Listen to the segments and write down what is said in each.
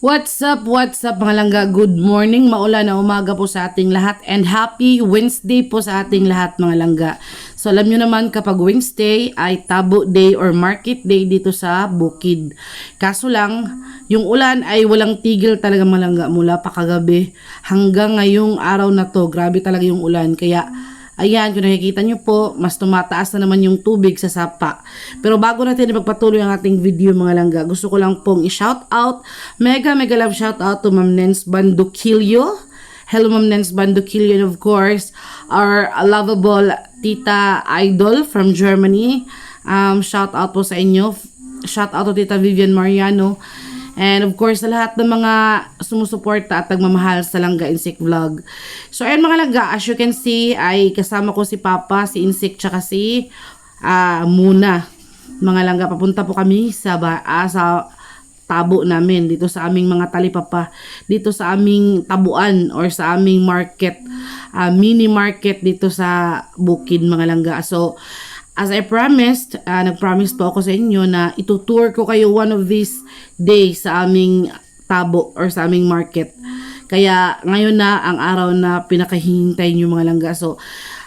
What's up mga langga? Good morning, maulan na umaga po sa ating lahat and happy Wednesday po sa ating lahat mga langga. So alam nyo naman kapag Wednesday ay tabo day or market day dito sa bukid. Kaso lang, yung ulan ay walang tigil talaga mga langga mula pa kagabi hanggang ngayong araw na to. Grabe talaga yung ulan kaya ayan, kung nakikita nyo po, mas tumataas na naman yung tubig sa sapa. Pero bago natin ipagpatuloy ang ating video mga langga, gusto ko lang pong i-shout out, mega love shout out to Ma'am Nens Bandukilyo. Hello Ma'am Nens Bandukilyo, and of course, our lovable Tita Idol from Germany. Shout out po sa inyo. Shout out to Tita Vivian Mariano. And of course, sa lahat ng mga sumusuporta at nagmamahal sa Langga Insect Vlog. So, ayan mga langga, as you can see, ay kasama ko si Papa, si Insect, tsaka si Muna. Mga langga, papunta po kami sa tabo namin, dito sa aming mga talipapa, dito sa aming tabuan or sa aming market, mini market dito sa bukid mga langga. So, as I promised, nag-promise po ako sa inyo na itutour ko kayo one of these days sa aming tabo or sa aming market. Kaya ngayon na ang araw na pinakahihintay nyo mga langga. So,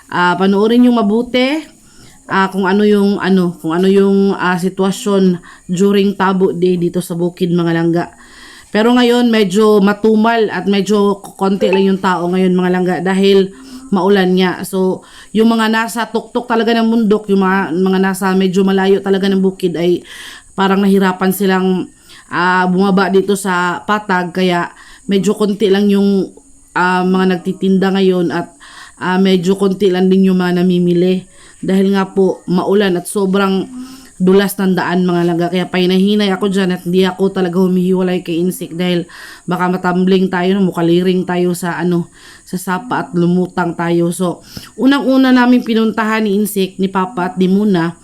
panoorin nyo mabuti kung ano yung sitwasyon during tabo day dito sa bukid mga langga. Pero ngayon medyo matumal at medyo konti lang yung tao ngayon mga langga dahil maulan nga. So, yung mga nasa tuktok talaga ng bundok, yung mga nasa medyo malayo talaga ng bukid ay parang nahirapan silang bumaba dito sa patag. Kaya medyo konti lang yung mga nagtitinda ngayon at medyo konti lang din yung mga namimili. Dahil nga po maulan at sobrang dulas ng daan mga langga. Kaya pahinahinay ako dyan at hindi ako talaga humihiwalay kay Insect dahil baka matambling tayo, mukaliring tayo sa sa sapa at lumutang tayo. So, unang-una namin pinuntahan ni Insect, ni Papa at ni Muna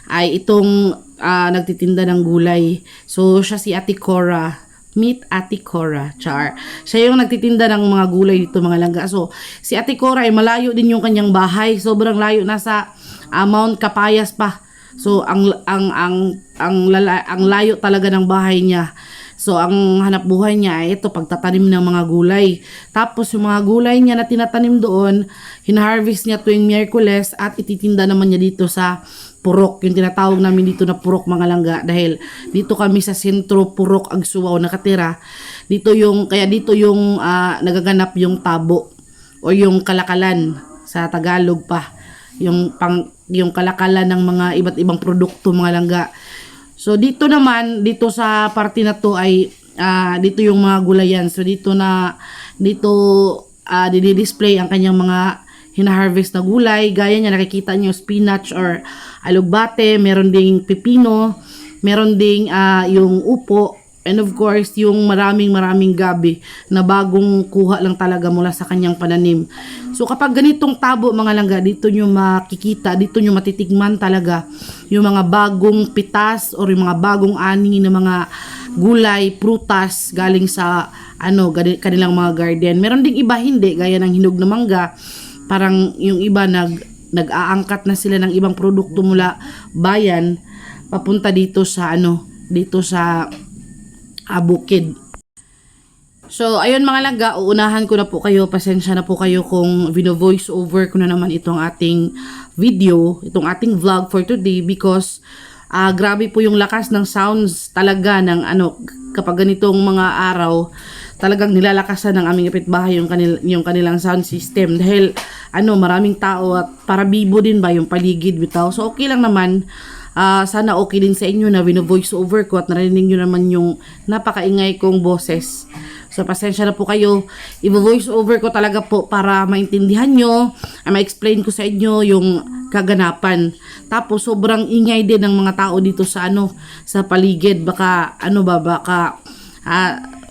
ay itong nagtitinda ng gulay. So, siya si Ate Cora. Meet Ate Cora, char. Siya yung nagtitinda ng mga gulay dito mga langga. So, si Ate Cora ay malayo din yung kanyang bahay. Sobrang layo, nasa Mount Capayas pa. So ang layo talaga ng bahay niya. So ang hanap buhay niya ay ito, pagtatanim ng mga gulay. Tapos yung mga gulay niya na tinatanim doon, hina-harvest niya tuwing Miyerkules at ititinda naman niya dito sa Purok. Yung tinatawag namin dito na Purok mga langga dahil dito kami sa sentro Purok Agsuaw nakatira. Dito yung nagaganap yung tabo o yung kalakalan sa Tagalog pa. Yung kalakalan ng mga iba't ibang produkto mga langga. So dito naman, dito sa parte na to ay dito yung mga gulayan. So dito dinidisplay ang kanyang mga hina-harvest na gulay. Gaya niya nakikita niyo spinach or alugbate, meron ding pipino, meron ding yung upo, and of course yung maraming gabi na bagong kuha lang talaga mula sa kanyang pananim. So kapag ganitong tabo mga langga, dito nyo makikita, dito nyo matitigman talaga yung mga bagong pitas or yung mga bagong ani na mga gulay, prutas galing sa kanilang mga garden. Meron ding iba hindi, gaya ng hinog na mangga. Parang yung iba nag-aangkat na sila ng ibang produkto mula bayan papunta dito sa bukid. So, ayun mga langga, uunahan ko na po kayo. Pasensya na po kayo kung vino-voice over ko na naman itong ating video, itong ating vlog for today because grabe po yung lakas ng sounds talaga ng kapag ganitong mga araw, talagang nilalakasan ng aming kapitbahay yung kanilang sound system dahil maraming tao at para bibo din ba yung paligid bitaw. So, okay lang naman. Sana okay din sa inyo na vino-voice over ko at narinig nyo naman yung napakaingay kong boses. So, pasensya na po kayo. I-voice over ko talaga po para maintindihan nyo, ma-explain ko sa inyo yung kaganapan. Tapos, sobrang ingay din ng mga tao dito sa sa paligid. Baka,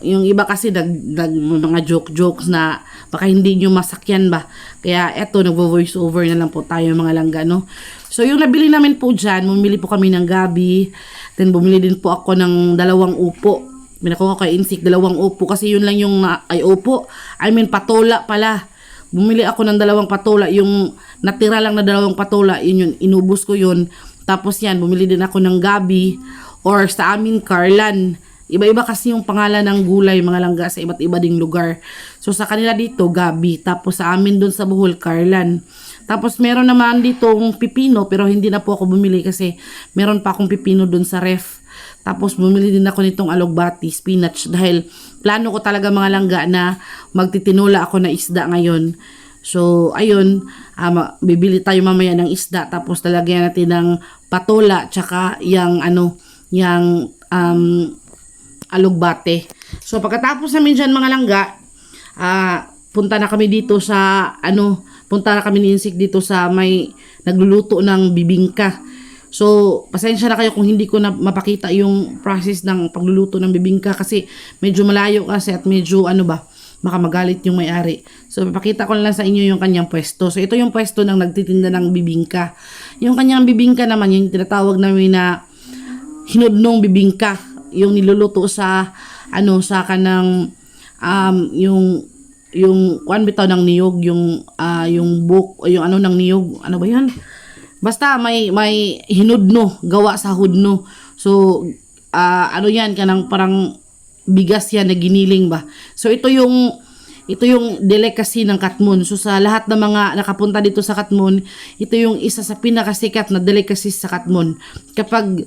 yung iba kasi mga jokes na baka hindi nyo masakyan ba. Kaya eto, nagvo-voice over na lang po tayo mga langga, no? So, yung nabili namin po dyan, bumili po kami ng gabi. Then, bumili din po ako ng 2 upo. Binakuha ko kay Insect 2 upo kasi yun lang yung patola pala. Bumili ako ng 2 patola. Yung natira lang na 2 patola, yun inubos ko yun. Tapos yan, bumili din ako ng gabi or sa amin Carlan. Iba-iba kasi yung pangalan ng gulay mga langga sa iba't iba ding lugar. So sa kanila dito, gabi. Tapos sa amin dun sa Bohol, karlan. Tapos meron naman ditong pipino pero hindi na po ako bumili kasi meron pa akong pipino dun sa ref. Tapos bumili din ako nitong alugbati, spinach dahil plano ko talaga mga langga na magtitinola ako na isda ngayon. So ayun, bibili tayo mamaya ng isda tapos lalagyan natin ng patola tsaka yung alugbate. So pagkatapos namin dyan mga langga, punta na kami dito sa punta na kami ni Insik dito sa may nagluluto ng bibingka. So pasensya na kayo kung hindi ko na mapakita yung process ng pagluluto ng bibingka kasi medyo malayo kasi at medyo baka magalit yung may-ari. So papakita ko lang sa inyo yung kanyang pwesto. So ito yung pwesto ng nagtitinda ng bibingka. Yung kanyang bibingka naman yung tinatawag namin na hinudnong bibingka, yung niluluto sa sa kanang yung kuan bitaw ng niyog, yung book, yung ng niyog, ano ba yan? Basta may hinudno, gawa sa hudno. So yan kanang parang bigas yan na giniling ba. So ito yung delicacy ng Katmon. So sa lahat ng mga nakapunta dito sa Katmon, ito yung isa sa pinakasikat na delicacy sa Katmon. Kapag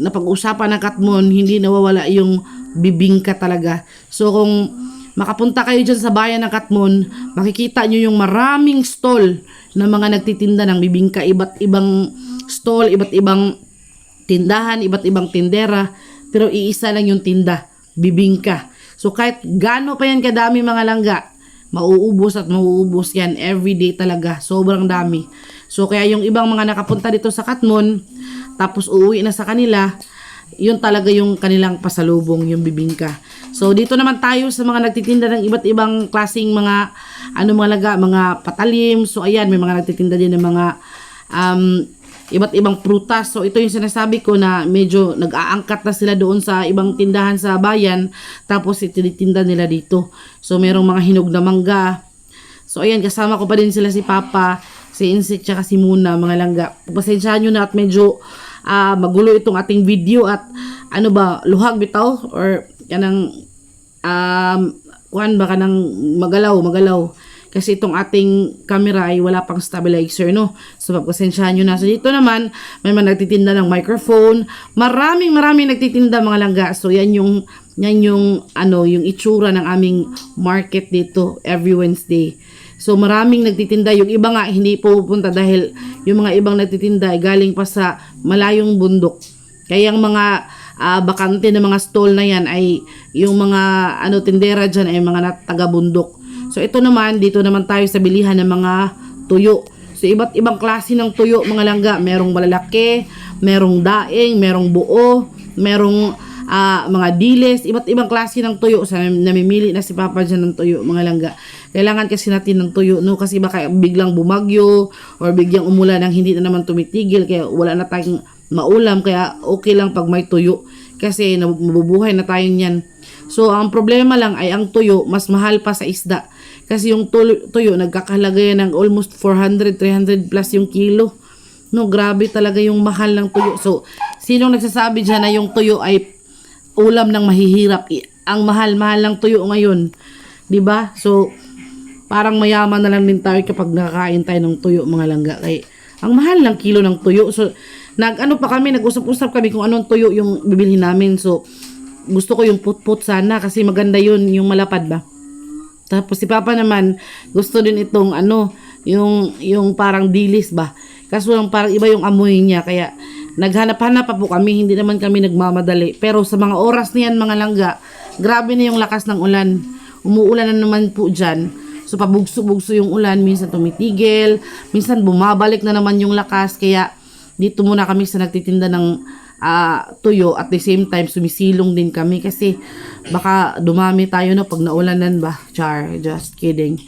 napag-usapan ng Katmon, hindi nawawala yung bibingka talaga. So kung makapunta kayo dyan sa bayan ng Katmon, makikita nyo yung maraming stall na mga nagtitinda ng bibingka. Iba't ibang stall, iba't ibang tindahan, iba't ibang tindera. Pero iisa lang yung tinda, bibingka. So kahit gaano pa yan kadami mga langga, mauubos at mauubos yan everyday talaga. Sobrang dami. So kaya yung ibang mga nakapunta dito sa Katmon, tapos uuwi na sa kanila, yun talaga yung kanilang pasalubong, yung bibingka. So dito naman tayo sa mga nagtitinda ng iba't ibang klaseng mga mga patalim. So ayan, may mga nagtitinda din ng mga iba't ibang prutas. So ito yung sinasabi ko na medyo nag-aangkat na sila doon sa ibang tindahan sa bayan, tapos itinitinda nila dito. So merong mga hinog na mangga. So ayan, kasama ko pa din sila si Papa, si Insik, tsaka si Muna mga langga. Pasensyahan nyo na at medyo magulo itong ating video at luhag bitaw or kanang kanang magalaw kasi itong ating camera ay wala pang stabilizer, no? So pagpasensyahan nyo na. So dito naman may mga nagtitinda ng microphone, maraming nagtitinda mga langga. So yan yung yung itsura ng aming market dito every Wednesday. So maraming nagtitinda, yung iba nga hindi pupunta dahil yung mga ibang nagtitinda ay galing pa sa malayong bundok. Kaya yung mga bakante na mga stall na yan ay yung mga tindera dyan ay mga taga-bundok. So ito naman, dito naman tayo sa bilihan ng mga tuyo. So iba't ibang klase ng tuyo mga langga. Merong malalaki, merong daing, merong buo, merong mga diles, iba't ibang klase ng tuyo. So namimili na si Papa dyan ng tuyo mga langga. Kailangan kasi natin ng tuyo, no? Kasi baka biglang bumagyo or biglang umulan ang hindi na naman tumitigil, kaya wala na tayong maulam, kaya okay lang pag may tuyo kasi mabubuhay na tayo niyan. So ang problema lang ay ang tuyo mas mahal pa sa isda kasi yung tuyo nagkakahalaga yan ng almost 400-300 plus yung kilo, no? Grabe talaga yung mahal ng tuyo. So sinong nagsasabi dyan na yung tuyo ay ulam ng mahihirap? Ang mahal-mahal ng tuyo ngayon, di ba? So parang mayaman na lang din tayo kapag nakakain tayo ng tuyo mga langga. Kaya ang mahal ng kilo ng tuyo. So nag-usap-usap kami kung anong tuyo yung bibilhin namin. So gusto ko yung put-put sana kasi maganda yun, yung malapad ba. Tapos si Papa naman gusto din itong yung parang dilis ba. Kaso lang parang iba yung amoy niya, kaya naghanap-hanap pa po kami, hindi naman kami nagmamadali. Pero sa mga oras na yan mga langga, grabe na yung lakas ng ulan. Umuulan na naman po dyan. So pabugso-bugso yung ulan, minsan tumitigil, minsan bumabalik na naman yung lakas. Kaya dito muna kami sa nagtitinda ng tuyo, at the same time sumisilong din kami kasi baka dumami tayo pag naulanan ba. Char, just kidding.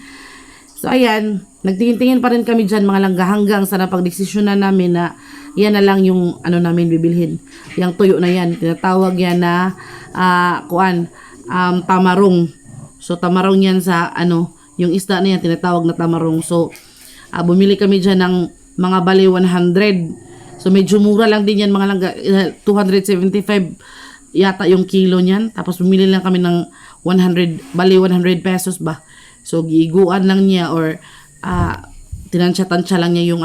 So ayan, nagtingin-tingin pa rin kami dyan mga langga hanggang sa napagdesisyonan namin na yan na lang yung namin bibilhin. Yung tuyo na yan, tinatawag yan na tamarong. So tamarong yan sa yung isda na yan tinatawag na tamarong. So bumili kami dyan ng mga bali 100. So medyo mura lang din yan mga langga, 275 yata yung kilo niyan. Tapos bumili lang kami ng 100, bali 100 pesos ba. So giiguan lang niya or tinansya-tansya lang niya yung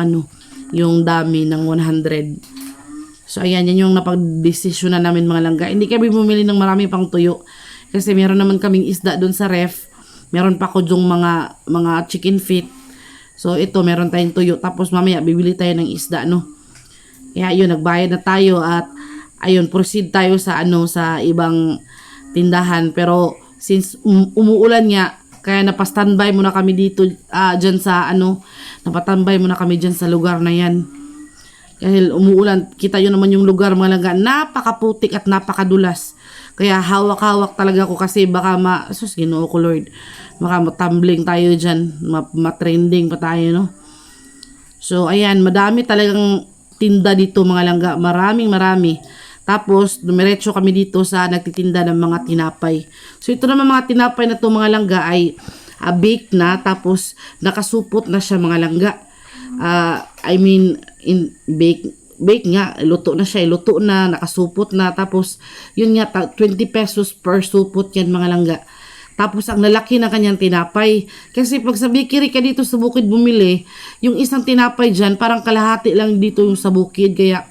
yung dami ng 100. So ayan, yan yung napag-desisyon na namin mga langga. Hindi kami bumili ng marami pang tuyo kasi meron naman kaming isda doon sa ref. Meron pa ko yung mga chicken feet. So ito, meron tayong tuyo. Tapos mamaya bibili tayo ng isda, no. Kaya yun, nagbayad na tayo at ayun, proceed tayo sa sa ibang tindahan. Pero since umuulan nga, kaya napastandby muna kami dito dyan sa napatambay muna kami dyan sa lugar na yan. Dahil umuulan, kita yun naman yung lugar mga langga, napakaputik at napakadulas. Kaya hawak-hawak talaga ako kasi baka Ginoo ko Lord, baka matumbling tayo dyan, matrending pa tayo, no. So ayan, madami talagang tinda dito mga langga, marami. Tapos dumiretso kami dito sa nagtitinda ng mga tinapay. So ito naman mga tinapay na to mga langga ay bake na, tapos nakasupot na siya mga langga. Bake nga, luto na siya, luto na, nakasupot na, tapos yun nga, 20 pesos per supot yan mga langga. Tapos ang lalaki na kanyang tinapay, kasi pag sa bakery ka dito sa bukid bumili, yung isang tinapay dyan, parang kalahati lang dito yung sa bukid, kaya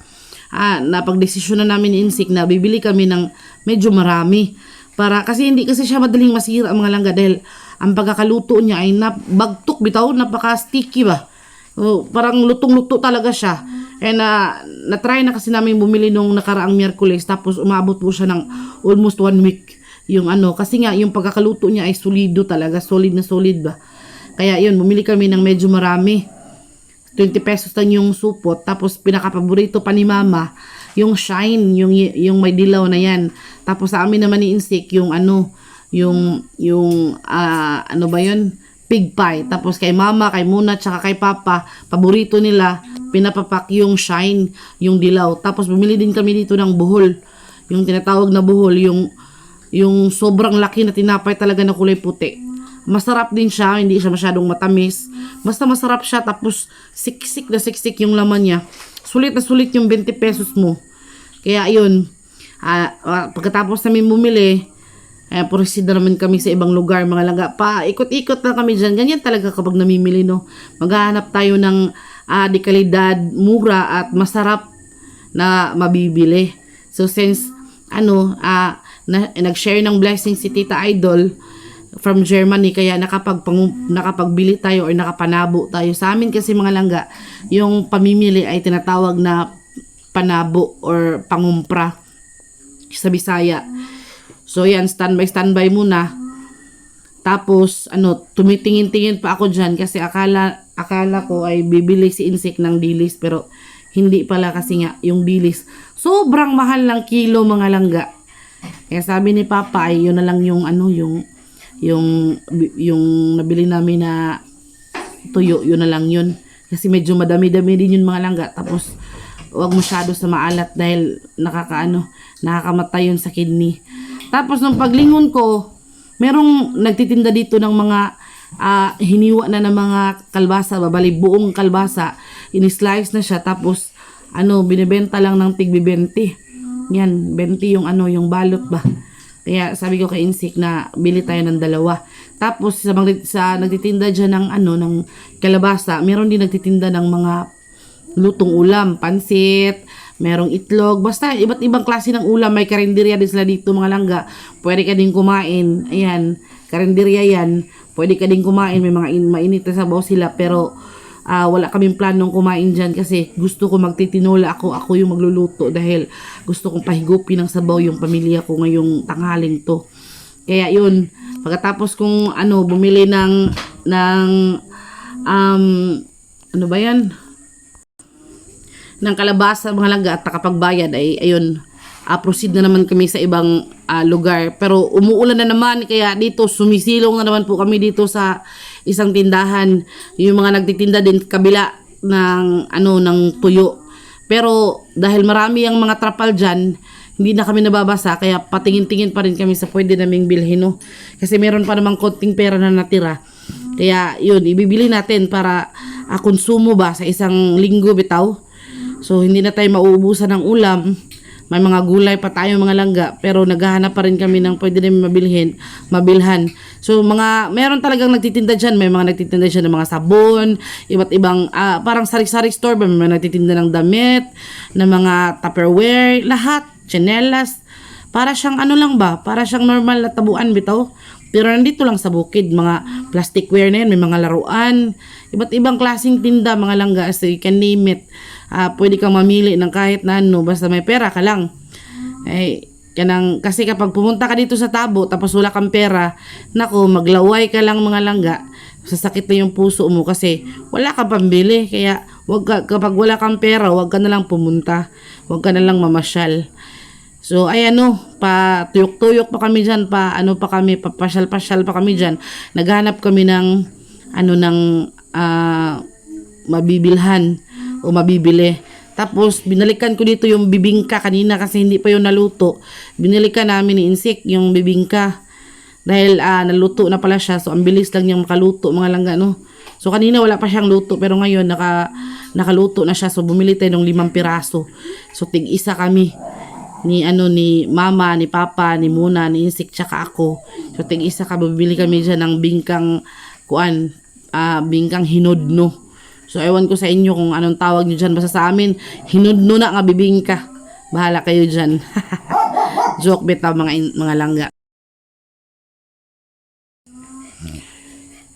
napagdesisyon na namin insik na bibili kami ng medyo marami, kasi hindi kasi siya madaling masira mga langga, dahil ang pagkakaluto niya ay bagtok bitaw, napaka-sticky ba. Parang lutong-luto talaga siya. Na-try na kasi namin bumili nung nakaraang Miyerkules, tapos umabot po siya ng almost 1 week. Yung kasi nga yung pagkakaluto niya ay solido talaga, solid na solid ba. Kaya yun, bumili kami ng medyo marami. 20 pesos lang yung supot, tapos pinakapaborito pa ni mama, yung shine, yung may dilaw na yan. Tapos sa amin naman ni Insik, yung pig pie. Tapos kay mama, kay Muna, tsaka kay papa, paborito nila, pinapapak yung shine, yung dilaw. Tapos bumili din kami dito ng buhol. Yung tinatawag na buhol, yung sobrang laki na tinapay talaga na kulay puti. Masarap din siya, hindi siya masyadong matamis. Basta masarap siya, tapos siksik na siksik yung laman niya. Sulit na sulit yung 20 pesos mo. Kaya yun, pagkatapos namin bumili, proceed na naman kami sa ibang lugar mga langga. Ikot-ikot na kami dyan. Ganyan talaga kapag namimili, no. Maghahanap tayo ng de kalidad, mura at masarap na mabibili. So since nag-share ng blessing si Tita Idol from Germany, kaya nakapagbili tayo or nakapanabo tayo. Sa amin kasi mga langga, yung pamimili ay tinatawag na panabo or pangumpra sa Bisaya. So yan, standby muna. Tapos tumitingin-tingin pa ako dyan kasi akala ko ay bibili si Insik ng dilis, pero hindi pala kasi nga yung dilis sobrang mahal ng kilo mga langga. Kaya sabi ni Papa ay yun na lang yung yung nabili namin na tuyo, yun na lang yun. Kasi medyo madami-dami din yun mga langga. Tapos wag masyado sa maalat dahil nakakamatay yun sa kidney. Tapos nung paglingon ko, merong nagtitinda dito ng mga hiniwa na ng mga kalbasa, babali buong kalbasa, in-slice na siya, tapos binibenta lang ng tigbi 20. Yan, 20 yung yung balot ba. Kaya sabi ko kay Insik na bili tayo ng 2. Tapos sa nagtitinda diyan ng ng kalabasa, meron din nagtitinda ng mga lutong ulam, pansit, merong itlog, basta iba't ibang klase ng ulam. May karinderya din sila dito mga langga. Pwede ka din kumain. Ayan, karinderya yan. Pwede ka din kumain. May mga mainit na sabaw sila. Pero wala kaming planong kumain dyan kasi gusto ko magtitinola ako yung magluluto dahil gusto kong pahigupin ng sabaw yung pamilya ko ngayong tanghaling to. Kaya yun, pagkatapos kong bumili ng ng kalabasa mga langga at nakapagbayad ay ayun, proceed na naman kami sa ibang lugar. Pero umuulan na naman, kaya dito sumisilong na naman po kami dito sa isang tindahan. Yung mga nagtitinda din kabila ng ng tuyo. Pero dahil marami ang mga trapal dyan, hindi na kami nababasa, kaya patingin-tingin pa rin kami sa pwede naming bilhin, no? Kasi meron pa namang konting pera na natira. Kaya yun, ibibili natin para konsumo ba sa isang linggo bitaw. So hindi na tayo mauubusan ng ulam. May mga gulay pa tayo mga langga, pero naghahanap pa rin kami ng pwede namin mabilhan. So meron talagang nagtitinda dyan. May mga nagtitinda dyan ng mga sabon, iba't ibang, parang sari-sari store ba? May mga nagtitinda ng damit, ng mga Tupperware, lahat, tsinelas. Para siyang ano lang ba? Para siyang normal na tabuan bitaw. Pero nandito lang sa bukid, mga plasticware na yan, may mga laruan, iba't ibang klaseng tinda, mga langga, so you can name it. Pwede kang mamili ng kahit na ano, basta may pera ka lang. Kasi kapag pumunta ka dito sa Tabo, tapos wala kang pera, nako, maglaway ka lang mga langga, sasakit na yung puso mo kasi wala kang pambili. Kaya kapag wala kang pera, wag ka na lang pumunta, wag ka na lang mamasyal. So pa tuyok-tuyok pa kami diyan, papasyal-pasyal pa kami diyan. Naghanap kami ng mabibilhan o mabibili. Tapos binalikan ko dito yung bibingka kanina kasi hindi pa yun naluto. Binalikan namin ni Insik yung bibingka dahil naluto na pala siya. So ang bilis lang niyang makaluto mga langga, no. So kanina wala pa siyang luto, pero ngayon nakaluto na siya. So bumili tayo ng 5 piraso. So tig-isa kami ni mama, ni papa, ni Muna, ni Insik, tsaka ako. So tig-isa bibili kami diyan ng bingkang bingkang hinodno. So ewan ko sa inyo kung anong tawag niyo diyan, basta sa amin hinodno na nga bibingka. Bahala kayo diyan. Joke bitaw mga langga.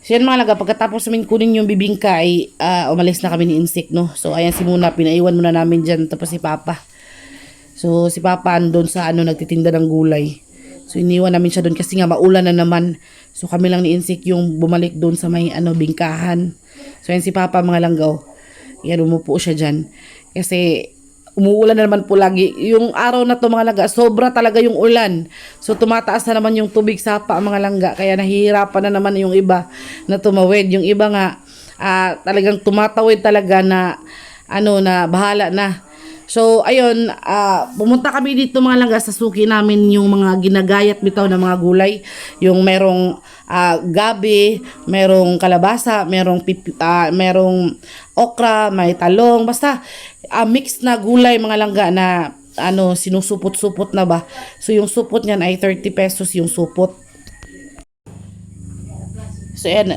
So yan mga langga, pagkatapos namin kunin yung bibingka ay umalis na kami ni Insik, no. So ayan si Muna, pinaiwan muna namin diyan, tapos si Papa. So si Papa andun sa nagtitinda ng gulay. So iniwan namin siya doon kasi nga maulan na naman. So kami lang ni Insik yung bumalik doon sa may bingkahan. So yan si Papa mga langgaw. Yan, umupo siya dyan. Kasi umuulan na naman po lagi. Yung araw na to mga langga, sobra talaga yung ulan. So tumataas na naman yung tubig sa mga langga. Kaya nahihirapan na naman yung iba na tumawid. Yung iba nga talagang tumatawid talaga na na bahala na. So, ayun, pumunta kami dito mga langga sa suki namin, yung mga ginagayat bitaw na mga gulay. Yung merong gabi, merong kalabasa, merong okra, may talong, basta mix na gulay mga langga na sinusupot-supot na ba. So, yung supot niyan ay 30 pesos yung supot. So, ayan,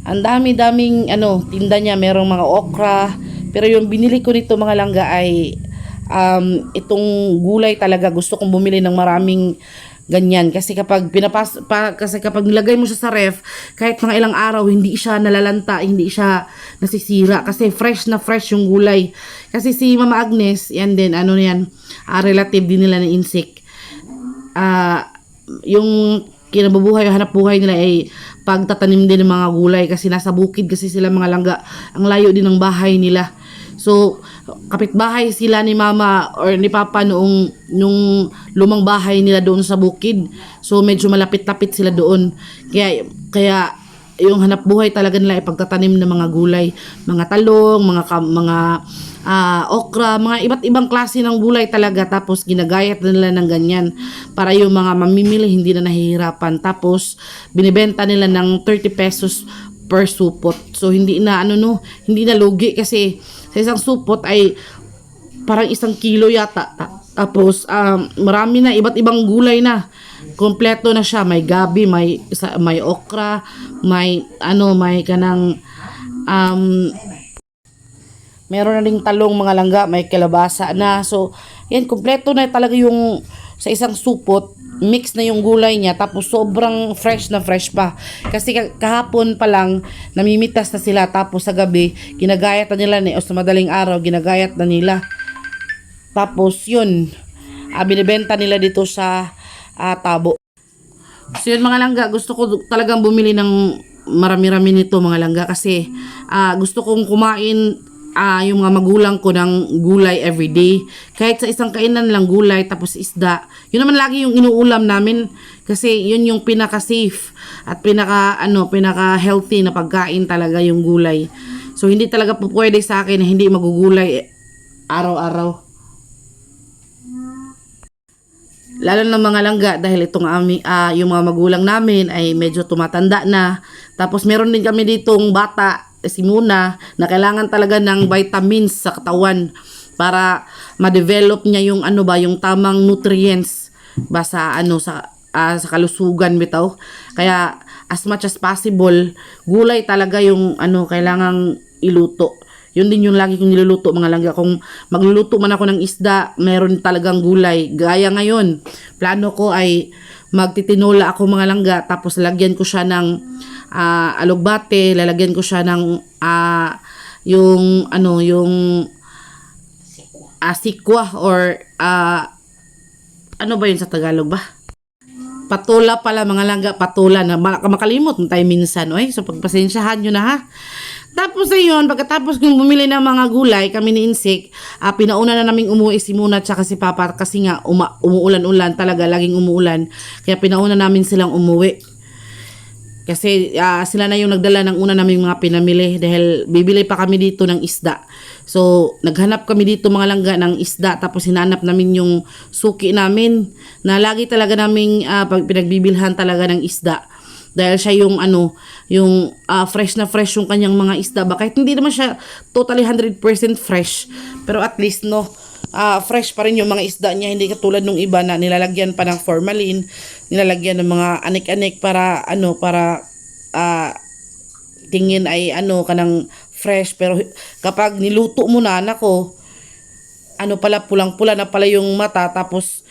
ang dami-daming tinda niya, merong mga okra. Pero yung binili ko nito mga langga ay itong gulay talaga. Gusto kong bumili ng maraming ganyan. Kasi kapag nilagay mo siya sa ref, kahit mga ilang araw, hindi siya nalalanta, hindi siya nasisira. Kasi fresh na fresh yung gulay. Kasi si Mama Agnes, yan din, relative din nila ng Insik. Yung kinabubuhay, hanap buhay nila ay pagtatanim din ng mga gulay kasi nasa bukid kasi sila mga langga. Ang layo din ng bahay nila. So, kapitbahay sila ni Mama or ni Papa nung lumang bahay nila doon sa bukid. So, medyo malapit-lapit sila doon. Kaya yung hanap buhay talaga nila ay pagtatanim ng mga gulay, mga talong, mga okra, mga iba't ibang klase ng gulay talaga. Tapos ginagayat nila ng ganyan para yung mga mamimili hindi na nahihirapan. Tapos binibenta nila ng 30 pesos per supot. So hindi na hindi na lugi kasi sa isang supot ay parang 1 kilo yata. Tapos marami na iba't ibang gulay na. Kompleto na siya, may gabi, may okra, may kanang meron na ding talong mga langga, may kalabasa na. So, yan, kompleto na talaga yung sa isang supot, mix na yung gulay niya, tapos sobrang fresh na fresh pa. Kasi kahapon pa lang, namimitas na sila, tapos sa gabi, ginagayat na nila, o sa madaling araw, ginagayat na nila. Tapos, yun, binibenta nila dito sa Tabo. So, yun mga langga, gusto ko talagang bumili ng marami-rami nito mga langga kasi gusto kong kumain yung mga magulang ko ng gulay everyday. Kahit sa isang kainan lang gulay tapos isda. Yun naman lagi yung inuulam namin kasi yun yung pinaka-safe at pinaka-healthy na pagkain talaga yung gulay. So hindi talaga po pwede sa akin na hindi magugulay araw-araw. Lalo na mga langga dahil itong yung mga magulang namin ay medyo tumatanda na. Tapos meron din kami ditong bata, si Muna, na kailangan talaga ng vitamins sa katawan. para ma-develop niya yung ano ba, yung tamang nutrients ba sa ano sa kalusugan bitaw. Kaya as much as possible, gulay talaga yung ano kailangang iluto. Yun din yung lagi kong niluluto mga langga. Kung magluluto man ako ng isda, meron talagang gulay. Gaya ngayon, plano ko ay magtitinola ako mga langga, tapos lagyan ko siya ng alugbate, lalagyan ko siya ng yung ano, yung sikwa or ano ba yun sa Tagalog ba? Patola pala mga langga, patola na makalimot tayo minsan, oy. So pagpasensyahan nyo na ha. Tapos ayun, pagkatapos kong bumili ng mga gulay, kami ni Insik, pinauna na naming umuwi si Muna tsaka si Papa kasi nga umuulan-ulan talaga, laging umuulan. Kaya pinauna namin silang umuwi. Kasi sila na yung nagdala ng una naming mga pinamili dahil bibili pa kami dito ng isda. So, naghanap kami dito mga langga ng isda, tapos hinanap namin yung suki namin na lagi talaga naming pinagbibilhan talaga ng isda. Dahil siya yung ano, yung fresh na fresh yung kanyang mga isda. Kahit hindi naman siya totally 100% fresh, pero at least no, fresh pa rin yung mga isda niya, hindi katulad nung iba na nilalagyan pa ng formalin, nilalagyan ng mga anik-anik para ano, para tingin ay ano kanang fresh, pero kapag niluto mo na, nako, ano pala, pulang-pula na pala yung mata, tapos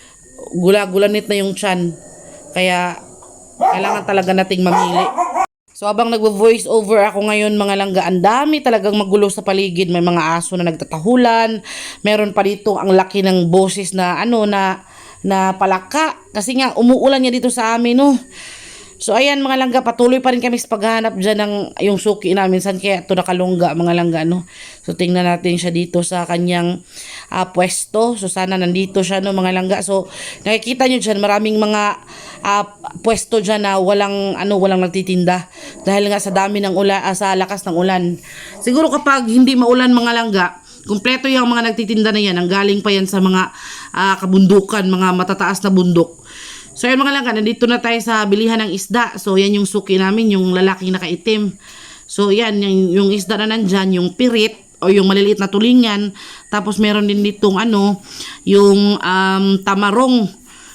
gula-gulanit na yung tiyan. Kaya kailangan talaga nating mamili. So habang nagvo-voice over ako ngayon mga langga, ang dami talagang magulo sa paligid. May mga aso na nagtatahulan. Meron pa dito ang laki ng boses na ano na palaka. Kasi nga umuulan niya dito sa amin, no. So ayan mga langga, patuloy pa rin kami sa paghahanap dyan ng yung suki namin. San kaya ito nakalungga mga langga, no. So tingnan natin siya dito sa kanyang pwesto. So sana nandito siya, no mga langga. So nakikita nyo dyan maraming mga pwesto dyan na walang nagtitinda. Dahil nga sa dami ng ulan, sa lakas ng ulan. Siguro kapag hindi maulan mga langga, kumpleto yung mga nagtitinda na yan. Ang galing pa yan sa mga kabundukan, mga matataas na bundok. So yun mga langga, nandito na tayo sa bilihan ng isda. So yan yung suki namin, yung lalaking nakaitim. So yan, yung isda na nandyan, yung pirit o yung maliliit na tulingan. Tapos meron din ditong yung tamarong.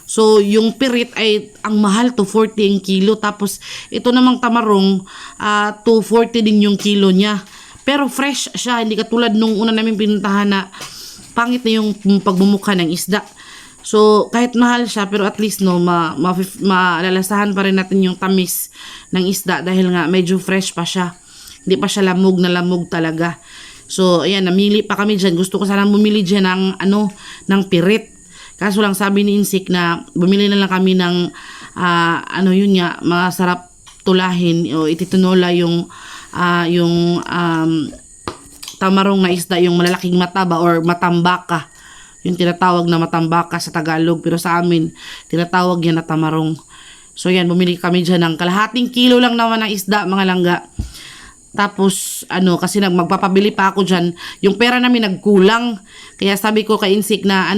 So yung pirit ay ang mahal, 240 ang kilo. Tapos ito namang tamarong, 240 din yung kilo niya. Pero fresh siya, hindi katulad nung una namin pinuntahan na pangit na yung pagbumuka ng isda. So, kahit mahal siya, pero at least no, malalasahan pa rin natin yung tamis ng isda dahil nga medyo fresh pa siya. Hindi pa siya lamog na lamog talaga. So, ayan, namili pa kami dyan. Gusto ko sana bumili dyan ng pirit. Kaso lang sabi ni Insik na bumili na lang kami ng, yun nga, masarap tulahin o ititunola yung tamarong na isda, yung malalaking mataba or matambaka. Yung tinatawag na matambaka sa Tagalog, pero sa amin tinatawag yan na tamarong. So yan, bumili kami dyan ng kalahating kilo lang naman ng isda mga langga. Tapos kasi magpapabili pa ako dyan, yung pera namin nagkulang. Kaya sabi ko kay Insik na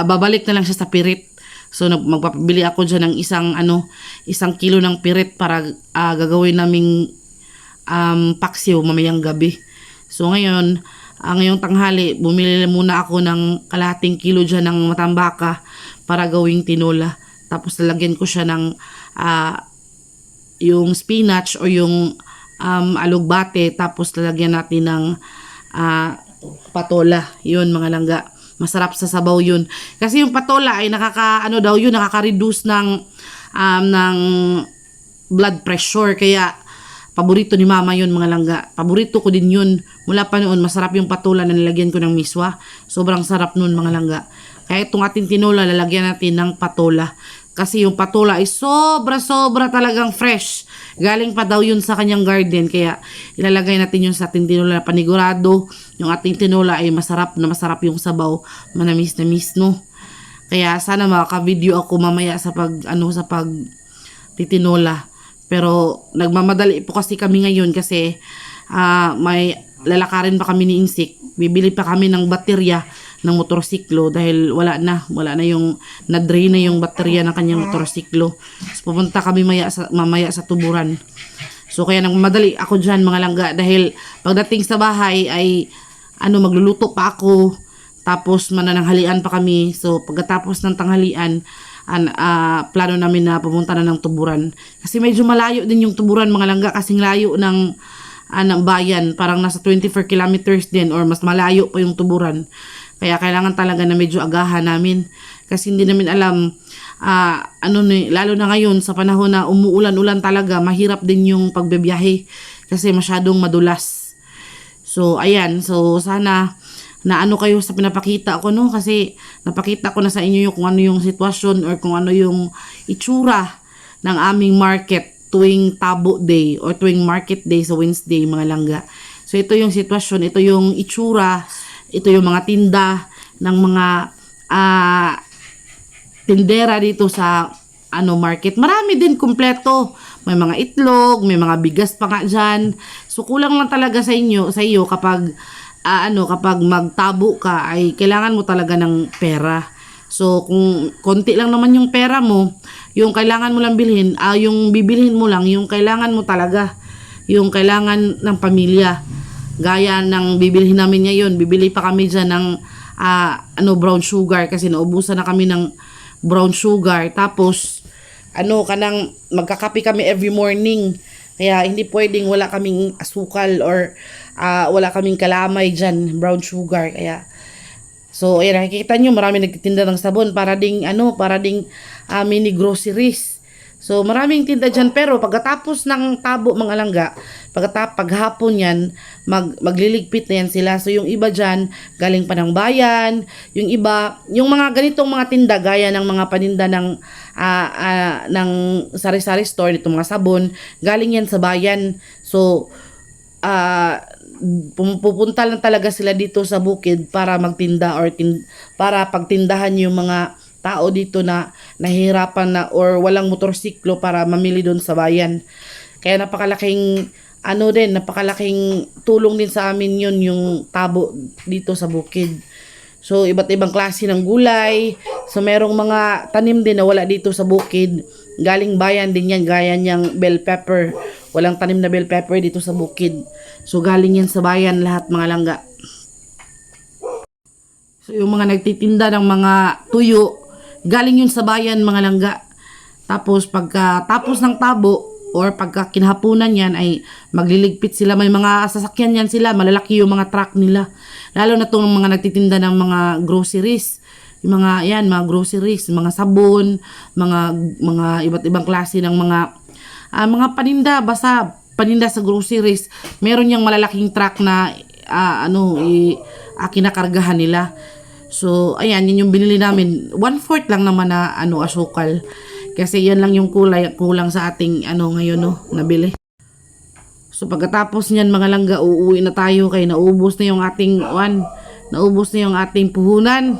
babalik na lang siya sa pirit. So magpapabili ako dyan ng isang kilo ng pirit para gagawin naming paksiw mamayang gabi. So ngayon, ngayong tanghali, bumili muna ako ng kalahating kilo dyan ng matambaka para gawing tinola. Tapos lalagyan ko siya ng yung spinach o yung alugbate. Tapos lalagyan natin ng patola. Yun mga langga. Masarap sa sabaw yun. Kasi yung patola ay nakaka-reduce ng blood pressure. Kaya paborito ni mama yun mga langga. Paborito ko din yun. Mula pa noon, masarap yung patola na nilagyan ko ng miswa. Sobrang sarap nun mga langga. Kaya itong ating tinola, lalagyan natin ng patola. Kasi yung patola ay sobra talagang fresh. Galing pa daw yun sa kanyang garden. Kaya ilalagay natin yun sa ating tinola. Panigurado, yung ating tinola ay masarap yung sabaw. Manamis-namis, no? Kaya sana makaka-video ako mamaya sa pag titinola. Pero nagmamadali po kasi kami ngayon kasi may lalakarin pa kami ni Insik. Bibili pa kami ng baterya ng motorsiklo dahil wala na yung na-drain na yung baterya ng kanyang motorsiklo. So, pupunta kami mamaya sa tuburan. So kaya nang madali ako dyan mga langga dahil pagdating sa bahay ay magluluto pa ako tapos manananghalian pa kami. So pagkatapos ng tanghalian plano namin na pumunta na ng Tuburan. Kasi medyo malayo din yung Tuburan mga langga kasing layo ng bayan. Parang nasa 24 kilometers din or mas malayo pa yung Tuburan. Kaya kailangan talaga na medyo agahan namin. Kasi hindi namin alam, lalo na ngayon sa panahon na umuulan-ulan talaga, mahirap din yung pagbebiyahe kasi masyadong madulas. So, ayan. So, sana na kayo sa pinapakita ko, no? Kasi napakita ko na sa inyo yung kung ano yung sitwasyon or kung ano yung itsura ng aming market tuwing Tabo Day or tuwing Market Day sa Wednesday, mga langga. So, ito yung sitwasyon, ito yung itsura, ito yung mga tinda ng mga tindera dito sa market. Marami din kumpleto. May mga itlog, may mga bigas pa nga dyan. So, kulang lang talaga sa iyo kapag kapag magtabo ka ay kailangan mo talaga ng pera. So, kung konti lang naman yung pera mo, yung kailangan mo lang bilhin, yung bibilhin mo lang, yung kailangan mo talaga, yung kailangan ng pamilya. Gaya ng bibilhin namin ngayon, bibili pa kami dyan ng brown sugar kasi naubusan na kami ng brown sugar. Tapos, kanang magkakape kami every morning. Kaya hindi pwedeng wala kaming asukal or wala kaming kalamay dyan, brown sugar. Kaya, so, ayan, nakikita nyo, marami nagtitinda ng sabon para ding mini groceries. So, maraming tinda dyan. Pero, pagkatapos ng Tabo, mga langga, paghapon yan, magliligpit na yan sila. So, yung iba dyan, galing pa ng bayan. Yung iba, yung mga ganitong mga tinda, gaya ng mga paninda ng sari-sari store, itong mga sabon, galing yan sa bayan. So, pupunta lang talaga sila dito sa bukid para magtinda or para pagtindahan yung mga tao dito na nahihirapan na or walang motorsiklo para mamili doon sa bayan. Kaya napakalaking napakalaking tulong din sa amin yun yung Tabo dito sa bukid. So iba't ibang klase ng gulay. So merong mga tanim din na wala dito sa bukid. Galing bayan din yan, gaya niyang bell pepper. Walang tanim na bell pepper dito sa bukid. So galing yan sa bayan lahat, mga langga. So yung mga nagtitinda ng mga tuyo, galing yun sa bayan, mga langga. Tapos pagkatapos ng Tabo or pagka kinahapunan yan ay magliligpit sila. May mga sasakyan yan sila, malalaki yung mga truck nila. Lalo na itong mga nagtitinda ng mga groceries. Yung mga groceries, mga sabon, mga iba't ibang klase ng mga paninda, basta paninda sa groceries. Meron yung malalaking truck na kinakargahan nila. So, ayan, yun yung binili namin. 1/4 lang naman na asukal. Kasi yan lang yung kulang sa ating ngayon nabili. So pagkatapos niyan, mga langga, uuwi na tayo kay naubos na yung ating puhunan.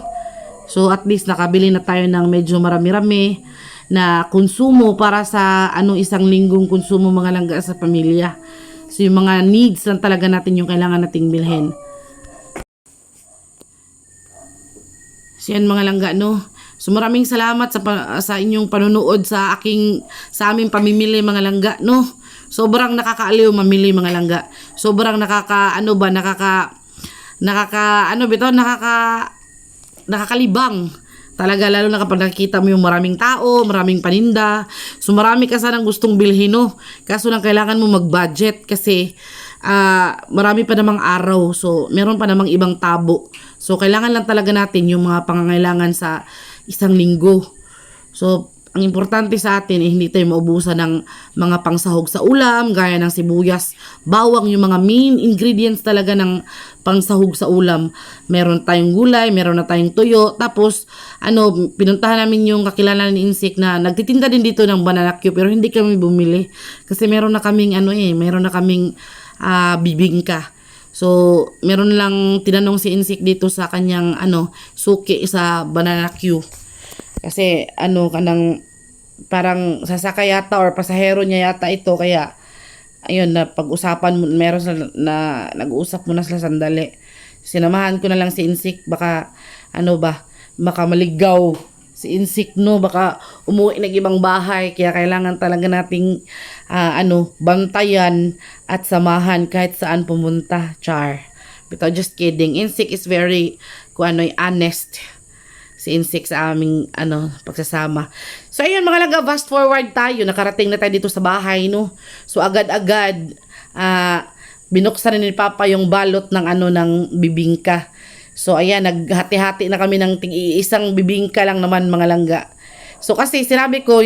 So at least nakabili na tayo ng medyo marami-rami na konsumo para sa isang linggong konsumo, mga langga, sa pamilya. So yung mga needs lang talaga natin yung kailangan nating bilhin. So yan, mga langga, So maraming salamat sa inyong panunood sa aming pamimili, mga langga, Sobrang nakakaaliw mamili, mga langga. Sobrang nakakalibang. Talaga, lalo na kapag nakikita mo yung maraming tao, maraming paninda. So marami ka sanang gustong bilhin, Kaso lang kailangan mo mag-budget kasi marami pa namang araw. So meron pa namang ibang Tabo. So kailangan lang talaga natin yung mga pangangailangan sa isang linggo. So ang importante sa atin ay hindi tayo maubusan ng mga pangsahog sa ulam, gaya ng sibuyas, bawang, yung mga main ingredients talaga ng pangsahog sa ulam. Meron tayong gulay, meron na tayong tuyo. Tapos, pinuntahan namin yung kakilala ni Insik na nagtitinda din dito ng banana Q, pero hindi kami bumili. Kasi meron na kaming bibingka. So, meron lang tinanong si Insik dito sa kanyang suki sa banana Q. Kasi parang sasakay yata or pasahero niya yata ito, kaya ayun, na pag-usapan mo, meron na nag-uusap muna sila sandali. Sinamahan ko na lang si Insik, baka baka maligaw si Insik, no, baka umuwi ng ibang bahay, kaya kailangan talaga nating bantayan at samahan kahit saan pumunta, char. But just kidding. Insik is very honest, si Insik sa aming pagsasama. So ayun mga langga, fast forward tayo, nakarating na tayo dito sa bahay, no. So agad-agad binuksan ni Papa yung balot ng ng bibingka. So ayan, naghati-hati na kami ng isang bibingka lang naman mga langga. So kasi sinabi ko,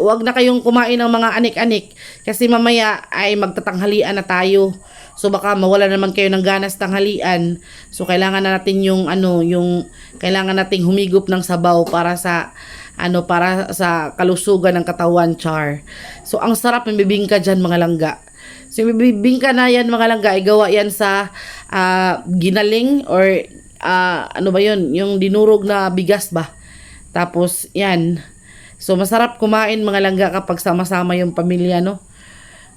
wag na kayong kumain ng mga anik-anik kasi mamaya ay magtatanghalian na tayo. So baka mawala naman kayo ng ganas tanghalian. So kailangan na natin yung kailangan nating humigop ng sabaw para sa kalusugan ng katawan, char. So ang sarap ng bibingka diyan mga langga. So yung bibingka na yan mga langga ay gawa yan sa ginaling or yung dinurog na bigas ba. Tapos yan. So masarap kumain mga langga kapag sama-sama yung pamilya, no.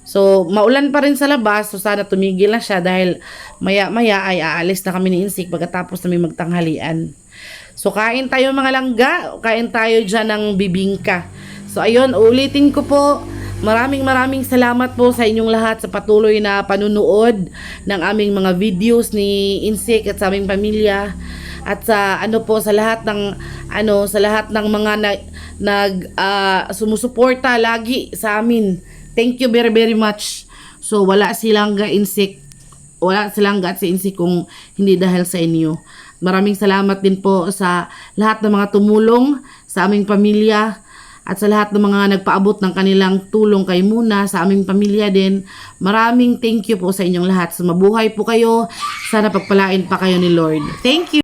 So maulan pa rin sa labas, so sana tumigil na siya dahil maya-maya ay aalis na kami ni Insik pagkatapos namin magtanghalian. So kain tayo mga langga, kain tayo dyan ng bibingka. So ayun, ulitin ko po, maraming salamat po sa inyong lahat sa patuloy na panunood ng aming mga videos ni Insik at sa aming pamilya, at sa sa lahat ng mga sumusuporta lagi sa amin. Thank you very much. So wala silang Insik, wala silang at si Insik kung hindi dahil sa inyo. Maraming salamat din po sa lahat ng mga tumulong sa aming pamilya at sa lahat ng mga nagpaabot ng kanilang tulong kay Muna, sa aming pamilya din. Maraming thank you po sa inyong lahat. So mabuhay po kayo. Sana pagpalain pa kayo ni Lord. Thank you.